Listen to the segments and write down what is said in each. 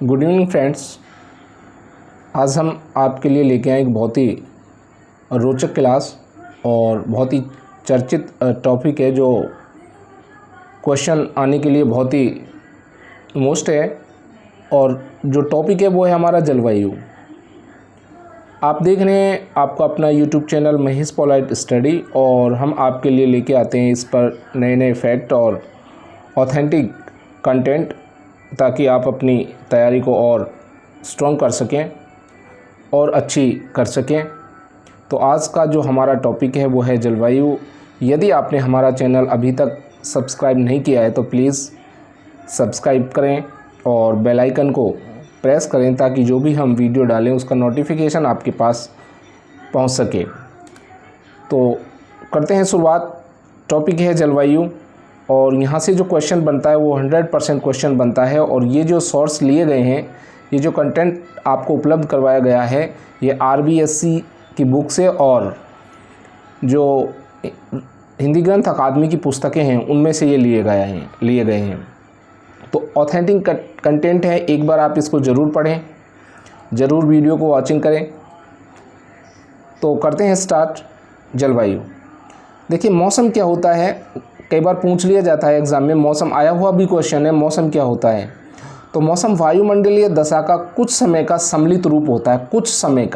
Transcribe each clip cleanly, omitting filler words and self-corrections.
Good evening friends. आज हम आपके लिए लेके आए एक बहुत ही रोचक क्लास और बहुत ही चर्चित टॉपिक है जो क्वेश्चन आने के लिए बहुत ही मोस्ट है। और जो टॉपिक है वो है हमारा जलवायु। आप देख रहे हैं आपका अपना YouTube channel Mahesh polite study, और हम आपके लिए लेके आते हैं इस पर नए नए फैक्ट और ऑथेंटिक कंटेंट, ताकि आप अपनी तैयारी को और स्ट्रॉन्ग कर सकें और अच्छी कर सकें। तो आज का जो हमारा टॉपिक है वो है जलवायु। यदि आपने हमारा चैनल अभी तक सब्सक्राइब नहीं किया है तो प्लीज़ सब्सक्राइब करें और बेल आइकन को प्रेस करें, ताकि जो भी हम वीडियो डालें उसका नोटिफिकेशन आपके पास पहुंच सके। तो करते हैं शुरुआत। टॉपिक है जलवायु, और यहाँ से जो क्वेश्चन बनता है वो 100% क्वेश्चन बनता है। और ये जो सोर्स लिए गए हैं, ये जो कंटेंट आपको उपलब्ध करवाया गया है, ये RBSC की बुक से और जो हिंदी ग्रंथ अकादमी की पुस्तकें हैं उनमें से ये लिए गए हैं। तो ऑथेंटिक कंटेंट है, एक बार आप इसको ज़रूर पढ़ें, ज़रूर वीडियो को वॉचिंग करें। तो करते हैं स्टार्ट। जलवायु। देखिए, मौसम क्या होता है, कई बार पूछ लिया जाता है एग्ज़ाम में। मौसम आया हुआ भी क्वेश्चन है, मौसम क्या होता है। तो मौसम वायुमंडलीय दशा का कुछ समय का सम्मिलित रूप होता है। कुछ समय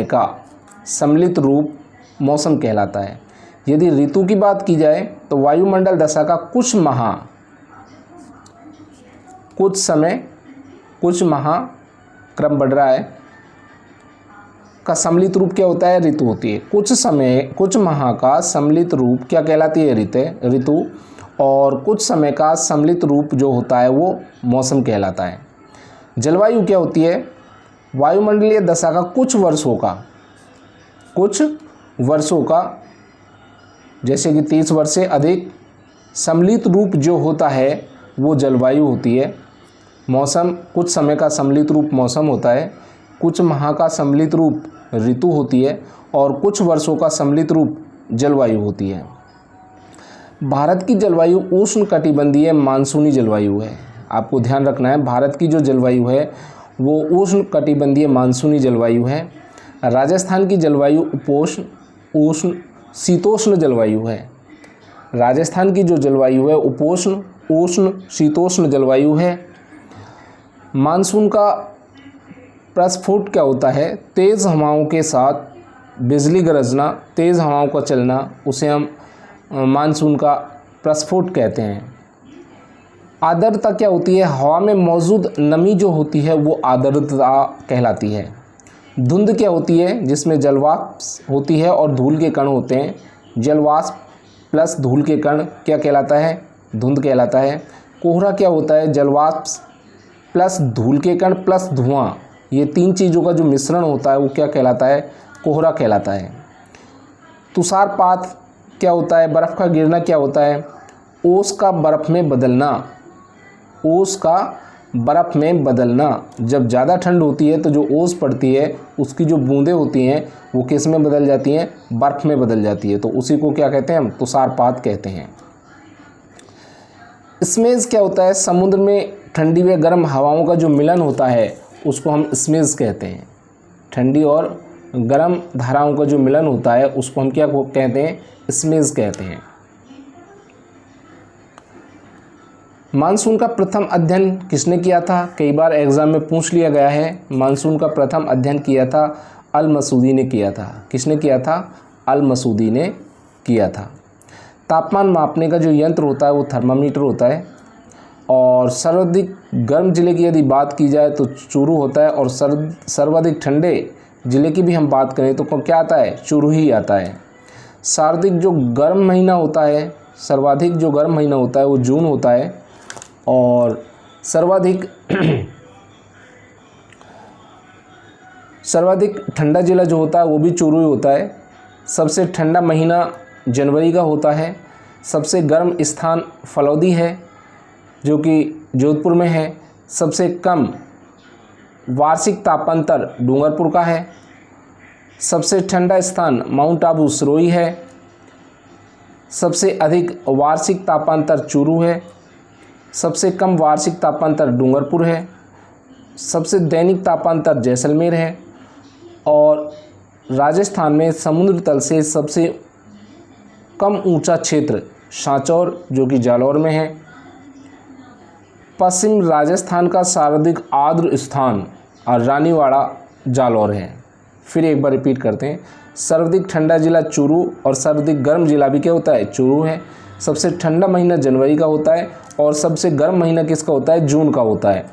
का सम्मिलित रूप मौसम कहलाता है। यदि ऋतु की बात की जाए तो वायुमंडल दशा का कुछ माह क्रम बढ़ रहा है का सम्मिलित रूप क्या होता है, ऋतु होती है। कुछ माह का सम्मिलित रूप क्या कहलाती है, ऋतु। और कुछ समय का सम्मिलित रूप जो होता है वो मौसम कहलाता है। जलवायु क्या होती है, वायुमंडलीय दशा का कुछ वर्षों का जैसे कि 30 वर्ष से अधिक सम्मिलित रूप जो होता है वो जलवायु होती है। मौसम, कुछ समय का सम्मिलित रूप मौसम होता है, कुछ माह का सम्मिलित रूप ऋतु होती है, और कुछ वर्षों का सम्मिलित रूप जलवायु होती है। भारत की जलवायु उष्णकटिबंधीय मानसूनी जलवायु है। आपको ध्यान रखना है, भारत की जो जलवायु है वो उष्णकटिबंधीय मानसूनी जलवायु है। राजस्थान की जलवायु उपोष्ण शीतोष्ण जलवायु है। राजस्थान की जो जलवायु है उष्ण शीतोष्ण जलवायु है। मानसून का प्रस्फुट क्या होता है, तेज़ हवाओं के साथ बिजली गरजना, तेज़ हवाओं का चलना, उसे हम मानसून का प्रस्फुट कहते हैं। आर्द्रता क्या होती है, हवा में मौजूद नमी जो होती है वो आर्द्रता कहलाती है। धुंध क्या होती है, जिसमें जलवाष्प होती है और धूल के कण होते हैं। जलवाष्प प्लस धूल के कण क्या कहलाता है, धुंध कहलाता है। कोहरा क्या होता है, जलवाष्प प्लस धूल के कण प्लस धुआं, ये तीन चीज़ों का जो मिश्रण होता है वो क्या कहलाता है, कोहरा कहलाता है। तुषारपात क्या होता है, बर्फ़ का गिरना क्या होता है, ओस का बर्फ़ में बदलना। जब ज़्यादा ठंड होती है तो जो ओस पड़ती है उसकी जो बूंदें होती हैं वो किस में बदल जाती हैं, बर्फ़ में बदल जाती है। तो उसी को क्या कहते हैं, हम तुषारपात कहते हैं। स्मेज क्या होता है, समुद्र में ठंडी व गर्म हवाओं का जो मिलन होता है उसको हम स्मेज कहते हैं। ठंडी और गर्म धाराओं का जो मिलन होता है उसको हम क्या कहते हैं, स्मेज कहते हैं। मानसून का प्रथम अध्ययन किसने किया था, कई बार एग्जाम में पूछ लिया गया है। मानसून का प्रथम अध्ययन किया था अल-मसूदी ने किया था। किसने किया था, अल-मसूदी ने किया था। तापमान मापने का जो यंत्र होता है वो थर्मामीटर होता है। और सर्वाधिक गर्म ज़िले की यदि बात की जाए तो चूरू होता है, और सर्वाधिक ठंडे ज़िले की भी हम बात करें तो क्या आता है, चूरू ही आता है। सर्वाधिक जो गर्म महीना होता है वो जून होता है। और सर्वाधिक ठंडा ज़िला जो होता है वो भी चूरू ही होता है। सबसे ठंडा महीना जनवरी का होता है। सबसे गर्म स्थान फलौदी है जो कि जोधपुर में है। सबसे कम वार्षिक तापांतर डूंगरपुर का है। सबसे ठंडा स्थान माउंट आबू सिरोही है। सबसे अधिक वार्षिक तापांतर चूरू है। सबसे कम वार्षिक तापांतर डूंगरपुर है, सबसे दैनिक तापांतर जैसलमेर है, और राजस्थान में समुद्र तल से सबसे कम ऊंचा क्षेत्र सांचौर जो कि जालौर में है। पश्चिम राजस्थान का सर्वाधिक आर्द्र स्थान रानीवाड़ा जालौर है। फिर एक बार रिपीट करते हैं, सर्वाधिक ठंडा जिला चूरू और सर्वाधिक गर्म जिला भी क्या होता है, चूरू है। सबसे ठंडा महीना जनवरी का होता है और सबसे गर्म महीना किसका होता है, जून का होता है।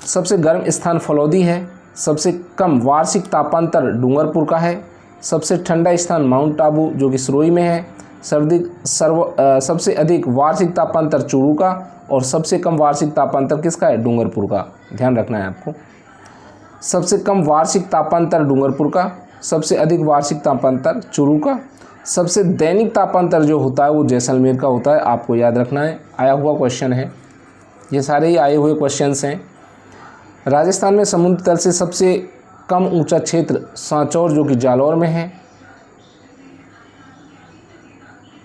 सबसे गर्म स्थान फलौदी है, सबसे कम वार्षिक तापांतर डूंगरपुर का है, सबसे ठंडा स्थान माउंट आबू जो कि सिरोही में है, सबसे अधिक वार्षिक तापांतर चूरू का और सबसे कम वार्षिक तापांतर किसका है, डूंगरपुर का। ध्यान रखना है आपको, सबसे कम वार्षिक तापांतर डूंगरपुर का, सबसे अधिक वार्षिक तापांतर चूरू का, सबसे दैनिक तापांतर जो होता है वो जैसलमेर का होता है। आपको याद रखना है, आया हुआ क्वेश्चन है, ये सारे ही आए हुए क्वेश्चंस हैं। राजस्थान में समुद्र तल से सबसे कम ऊंचा क्षेत्र सांचौर जो कि जालौर में है।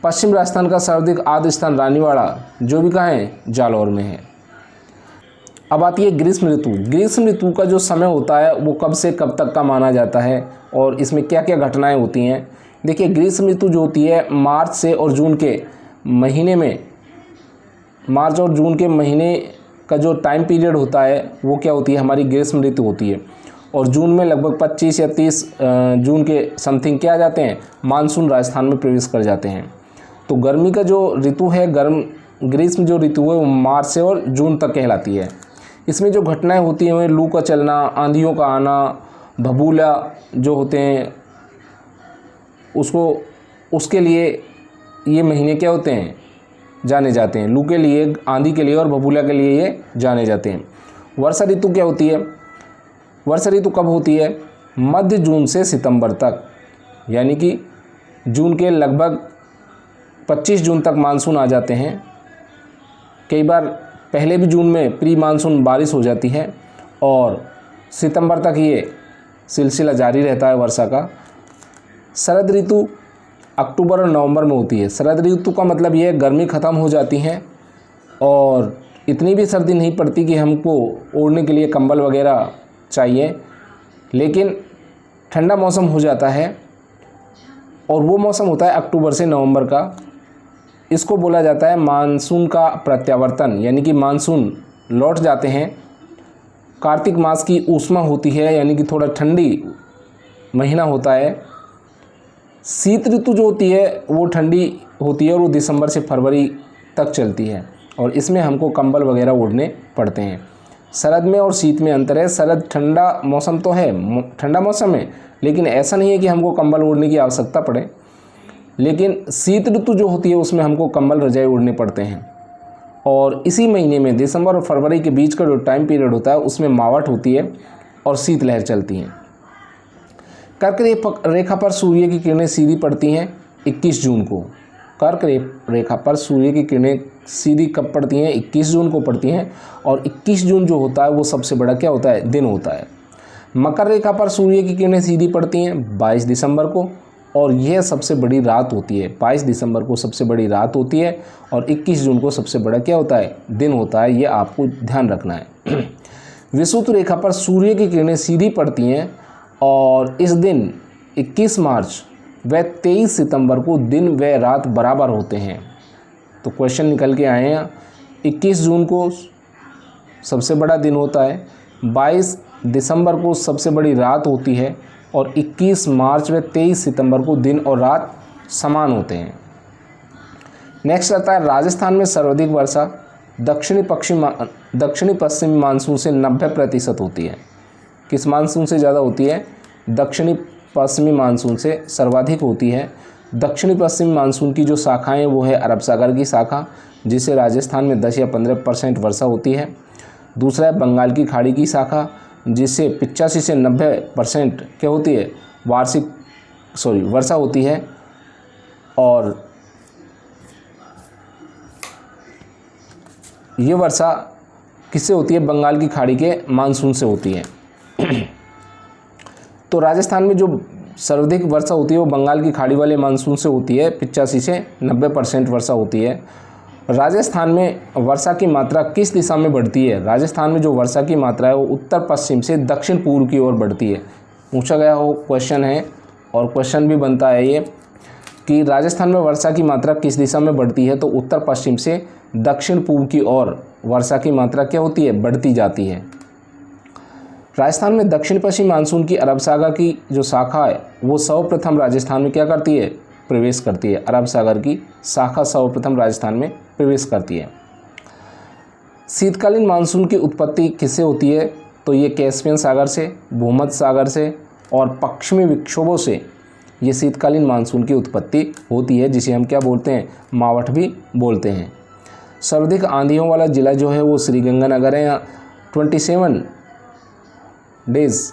पश्चिम राजस्थान का सर्वाधिक आर्द्र स्थान रानीवाड़ा जो भी कहाँ है, जालौर में है। अब आती है ग्रीष्म ऋतु। ग्रीष्म ऋतु का जो समय होता है वो कब से कब तक का माना जाता है और इसमें क्या क्या घटनाएं होती हैं। देखिए, ग्रीष्म ऋतु जो होती है मार्च से और जून के महीने में, मार्च और जून के महीने का जो टाइम पीरियड होता है वो क्या होती है, हमारी ग्रीष्म ऋतु होती है। और जून में लगभग 25 या 30 जून के समथिंग क्या आ जाते हैं, मानसून राजस्थान में प्रवेश कर जाते हैं। तो गर्मी का जो ऋतु है, ग्रीष्म जो ऋतु है वो मार्च से और जून तक कहलाती है। इसमें जो घटनाएं होती हैं लू का चलना, आंधियों का आना, भभूला जो होते हैं उसके लिए ये महीने क्या होते हैं, जाने जाते हैं। लू के लिए, आंधी के लिए और भभूला के लिए ये जाने जाते हैं। वर्षा ऋतु क्या होती है, वर्षा ऋतु कब होती है, मध्य जून से सितंबर तक, यानी कि जून के लगभग 25 जून तक मानसून आ जाते हैं। कई बार पहले भी जून में प्री मानसून बारिश हो जाती है और सितंबर तक ये सिलसिला जारी रहता है वर्षा का। शरद ऋतु अक्टूबर और नवंबर में होती है। शरद ऋतु का मतलब ये गर्मी ख़त्म हो जाती है और इतनी भी सर्दी नहीं पड़ती कि हमको ओढ़ने के लिए कंबल वगैरह चाहिए, लेकिन ठंडा मौसम हो जाता है और वो मौसम होता है अक्टूबर से नवंबर का। इसको बोला जाता है मानसून का प्रत्यावर्तन, यानी कि मानसून लौट जाते हैं। कार्तिक मास की ऊष्मा होती है, यानी कि थोड़ा ठंडी महीना होता है। शीत ऋतु जो होती है वो ठंडी होती है और वो दिसंबर से फरवरी तक चलती है और इसमें हमको कंबल वगैरह ओढ़ने पड़ते हैं। शरद में और शीत में अंतर है। शरद ठंडा मौसम तो है, ठंडा मौसम है, लेकिन ऐसा नहीं है कि हमको कंबल ओढ़ने की आवश्यकता पड़े। लेकिन शीत ऋतु जो होती है उसमें हमको कंबल रजाई ओढ़ने पड़ते हैं। और इसी महीने में दिसंबर और फरवरी के बीच का जो टाइम पीरियड होता है उसमें मावठ होती है और शीतलहर चलती है। कर्क रेखा पर सूर्य की किरणें सीधी पड़ती हैं 21 जून को। कर्क रेखा पर सूर्य की किरणें सीधी कब पड़ती हैं, 21 जून को पड़ती हैं। और 21 जून जो होता है वो सबसे बड़ा क्या होता है, दिन होता है। मकर रेखा पर सूर्य की किरणें सीधी पड़ती हैं 22 दिसंबर को और यह सबसे बड़ी रात होती है। 22 दिसंबर को सबसे बड़ी रात होती है और 21 जून को सबसे बड़ा क्या होता है, दिन होता है। ये आपको ध्यान रखना है। विषुवत रेखा पर सूर्य की किरणें सीधी पड़ती हैं और इस दिन 21 मार्च व 23 सितंबर को दिन व रात बराबर होते हैं। तो क्वेश्चन निकल के आए हैं। 21 जून को सबसे बड़ा दिन होता है, 22 दिसंबर को सबसे बड़ी रात होती है और 21 मार्च व 23 सितंबर को दिन और रात समान होते हैं। नेक्स्ट आता है राजस्थान में सर्वाधिक वर्षा दक्षिणी पश्चिमी मानसून से 90% होती है। किस मानसून से ज़्यादा होती है, दक्षिणी पश्चिमी मानसून से सर्वाधिक होती है। दक्षिणी पश्चिमी मानसून की जो शाखाएं वो है अरब सागर की शाखा, जिससे राजस्थान में 10 या 15% वर्षा होती है। दूसरा है बंगाल की खाड़ी की शाखा, जिससे 85 से 90% क्या होती है, वर्षा होती है। और ये वर्षा किससे होती है, बंगाल की खाड़ी के मानसून से होती है। तो राजस्थान में जो सर्वाधिक वर्षा होती है वो बंगाल की खाड़ी वाले मानसून से होती है, 85 से 90% वर्षा होती है। राजस्थान में वर्षा की मात्रा किस दिशा में बढ़ती है? राजस्थान में जो वर्षा की मात्रा है वो उत्तर पश्चिम से दक्षिण पूर्व की ओर बढ़ती है। पूछा गया हो क्वेश्चन है और क्वेश्चन भी बनता है ये कि राजस्थान में वर्षा की मात्रा किस दिशा में बढ़ती है, तो उत्तर पश्चिम से दक्षिण पूर्व की ओर वर्षा की मात्रा क्या होती है? बढ़ती जाती है। राजस्थान में दक्षिण पश्चिम मानसून की अरब सागर की जो शाखा है वो सर्वप्रथम राजस्थान में क्या करती है? प्रवेश करती है। अरब सागर की शाखा सर्वप्रथम राजस्थान में प्रवेश करती है। शीतकालीन मानसून की उत्पत्ति किससे होती है? तो ये कैस्पियन सागर से, भूमध्य सागर से और पश्चिमी विक्षोभों से ये शीतकालीन मानसून की उत्पत्ति होती है, जिसे हम क्या बोलते हैं? मावठ भी बोलते हैं। सर्वाधिक आंधियों वाला ज़िला जो है वो श्रीगंगानगर है। यहाँ 27 डेज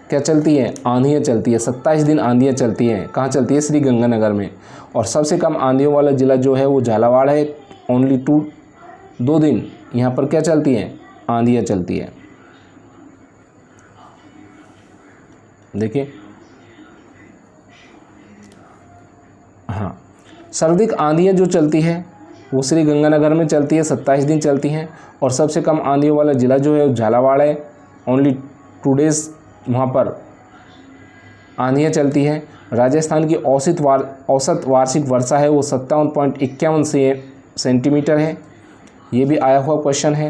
क्या चलती है? आंधियाँ चलती है। 27 दिन आंधियाँ चलती हैं। कहाँ चलती है? श्रीगंगानगर में। और सबसे कम आंधियों वाला ज़िला जो है वो झालावाड़ है। ओनली 2 दिन यहाँ पर क्या चलती हैं? आंधियाँ चलती है। देखिए, हाँ, सर्वाधिक आंधियाँ जो चलती है वो श्रीगंगानगर में चलती है, 27 दिन चलती हैं। और सबसे कम आंधियों वाला ज़िला जो है झालावाड़ है। ओनली 2 डेज वहाँ पर आंधियाँ चलती हैं। राजस्थान की औसत वार्षिक वर्षा है वो 57.51 सेंटीमीटर है। ये भी आया हुआ क्वेश्चन है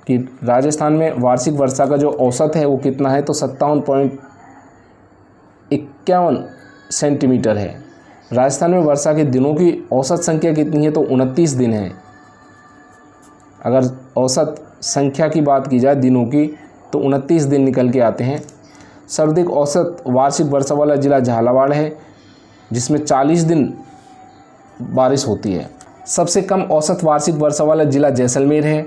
कि राजस्थान में वार्षिक वर्षा का जो औसत है वो कितना है, तो 57.51 सेंटीमीटर है। राजस्थान में वर्षा के दिनों की औसत संख्या कितनी है, तो 29 दिन है। अगर औसत संख्या की बात की जाए दिनों की, तो 29 दिन निकल के आते हैं। सर्वाधिक औसत वार्षिक वर्षा वाला ज़िला झालावाड़ है, जिसमें 40 दिन बारिश होती है। सबसे कम औसत वार्षिक वर्षा वाला ज़िला जैसलमेर है।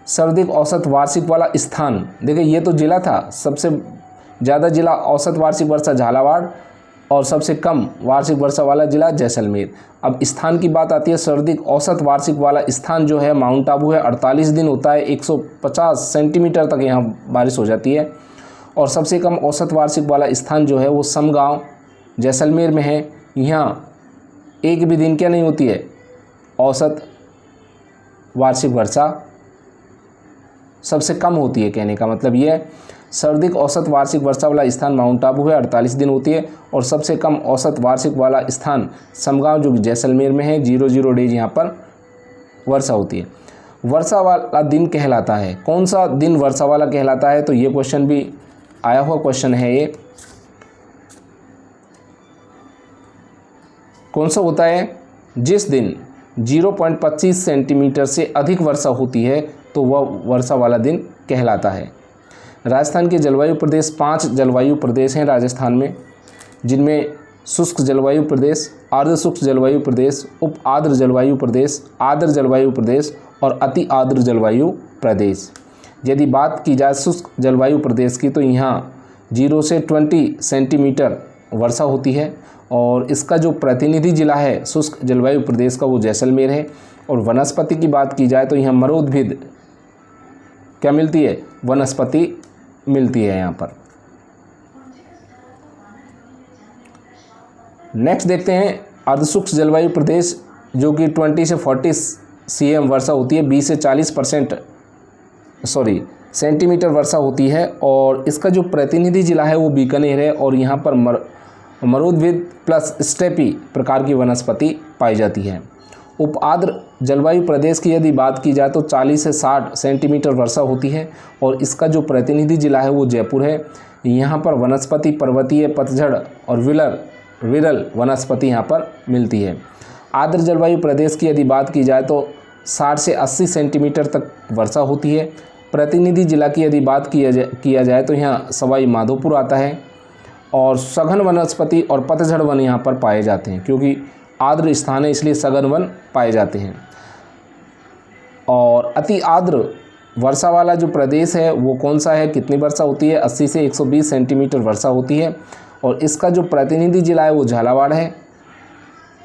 सर्वाधिक औसत वार्षिक वाला स्थान, देखिए ये तो ज़िला था, सबसे ज़्यादा ज़िला औसत वार्षिक वर्षा झालावाड़ और सबसे कम वार्षिक वर्षा वाला ज़िला जैसलमेर। अब स्थान की बात आती है, सर्वाधिक औसत वार्षिक वाला स्थान जो है माउंट आबू है। 48 दिन होता है, 150 सेंटीमीटर तक यहाँ बारिश हो जाती है। और सबसे कम औसत वार्षिक वाला स्थान जो है वो समगांव जैसलमेर में है। यहाँ एक भी दिन क्या नहीं होती है? औसत वार्षिक वर्षा सबसे कम होती है, कहने का मतलब ये है। सर्वाधिक औसत वार्षिक वर्षा वाला स्थान माउंट आबू है, 48 दिन होती है। और सबसे कम औसत वार्षिक वाला स्थान समगांव जो जैसलमेर में है, 00 डेज यहाँ पर वर्षा होती है। वर्षा वाला दिन कहलाता है, कौन सा दिन वर्षा वाला कहलाता है? तो ये क्वेश्चन भी आया हुआ क्वेश्चन है। ये कौन सा होता है? जिस दिन 0.25 सेंटीमीटर से अधिक वर्षा होती है तो वह वर्षा वाला दिन कहलाता है। राजस्थान के जलवायु प्रदेश 5 जलवायु प्रदेश हैं राजस्थान में, जिनमें शुष्क जलवायु प्रदेश, आर्द्र शुष्क जलवायु प्रदेश, उप आर्द्र जलवायु प्रदेश, आर्द्र जलवायु प्रदेश और अति आर्द्र जलवायु प्रदेश। यदि बात की जाए शुष्क जलवायु प्रदेश की, तो यहाँ 0 से 20 सेंटीमीटर वर्षा होती है। और इसका जो प्रतिनिधि जिला है शुष्क जलवायु प्रदेश का वो जैसलमेर है। और वनस्पति की बात की जाए तो यहाँ मरोद्भिद क्या मिलती है? वनस्पति मिलती है यहाँ पर। नेक्स्ट देखते हैं अर्धशुष्क जलवायु प्रदेश, जो कि 20 से 40 cm वर्षा होती है, 20 से 40% सेंटीमीटर वर्षा होती है। और इसका जो प्रतिनिधि जिला है वो बीकानेर है। और यहाँ पर मरोद्भिद प्लस स्टेपी प्रकार की वनस्पति पाई जाती है। उप आर्द्र जलवायु प्रदेश की यदि बात की जाए तो 40 से 60 सेंटीमीटर वर्षा होती है। और इसका जो प्रतिनिधि जिला है वो जयपुर है। यहाँ पर वनस्पति पर्वतीय, पतझड़ और विरल वनस्पति यहाँ पर मिलती है। आर्द्र जलवायु प्रदेश की यदि बात की जाए तो 60 से 80 सेंटीमीटर तक वर्षा होती है। प्रतिनिधि जिला की यदि बात किया जाए तो यहाँ सवाई माधोपुर आता है। और सघन वनस्पति और पतझड़ वन यहाँ पर पाए जाते हैं, क्योंकि आर्द्र स्थान है इसलिए सघन वन पाए जाते हैं। और अति आर्द्र वर्षा वाला जो प्रदेश है वो कौन सा है? कितनी वर्षा होती है? 80 से 120 सेंटीमीटर वर्षा होती है। और इसका जो प्रतिनिधि जिला है वो झालावाड़ है।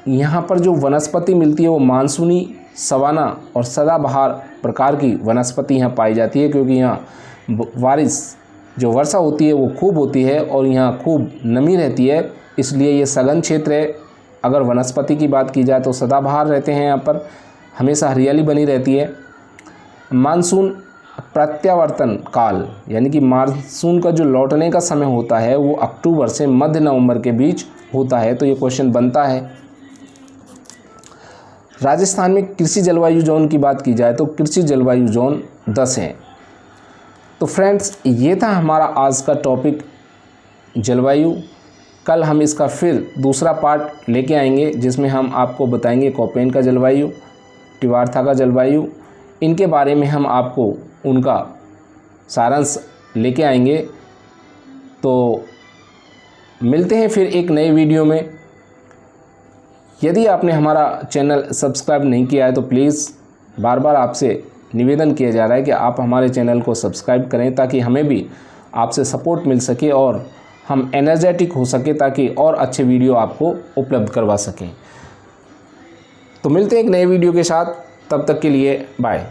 यहाँ पर जो वनस्पति मिलती है वो मानसूनी, सवाना और सदाबहार प्रकार की वनस्पति यहाँ पाई जाती है, क्योंकि यहाँ बारिश जो वर्षा होती है वो खूब होती है और यहाँ खूब नमी रहती है, इसलिए ये सघन क्षेत्र है अगर वनस्पति की बात की जाए तो सदाबहार रहते हैं, यहाँ पर हमेशा हरियाली बनी रहती है। मानसून प्रत्यावर्तन काल यानी कि मानसून का जो लौटने का समय होता है वो अक्टूबर से मध्य नवंबर के बीच होता है, तो ये क्वेश्चन बनता है। राजस्थान में कृषि जलवायु जोन की बात की जाए तो कृषि जलवायु जोन 10 है। तो फ्रेंड्स, ये था हमारा आज का टॉपिक जलवायु। कल हम इसका फिर दूसरा पार्ट लेके आएंगे जिसमें हम आपको बताएंगे कोपेन का जलवायु, टिवार्था का जलवायु, इनके बारे में हम आपको उनका सारांश लेके आएंगे। तो मिलते हैं फिर एक नए वीडियो में। यदि आपने हमारा चैनल सब्सक्राइब नहीं किया है तो प्लीज़ बार बार आपसे निवेदन किया जा रहा है कि आप हमारे चैनल को सब्सक्राइब करें ताकि हमें भी आपसे सपोर्ट मिल सके और हम एनर्जेटिक हो सके ताकि और अच्छे वीडियो आपको उपलब्ध करवा सकें। तो मिलते हैं एक नए वीडियो के साथ, तब तक के लिए बाय।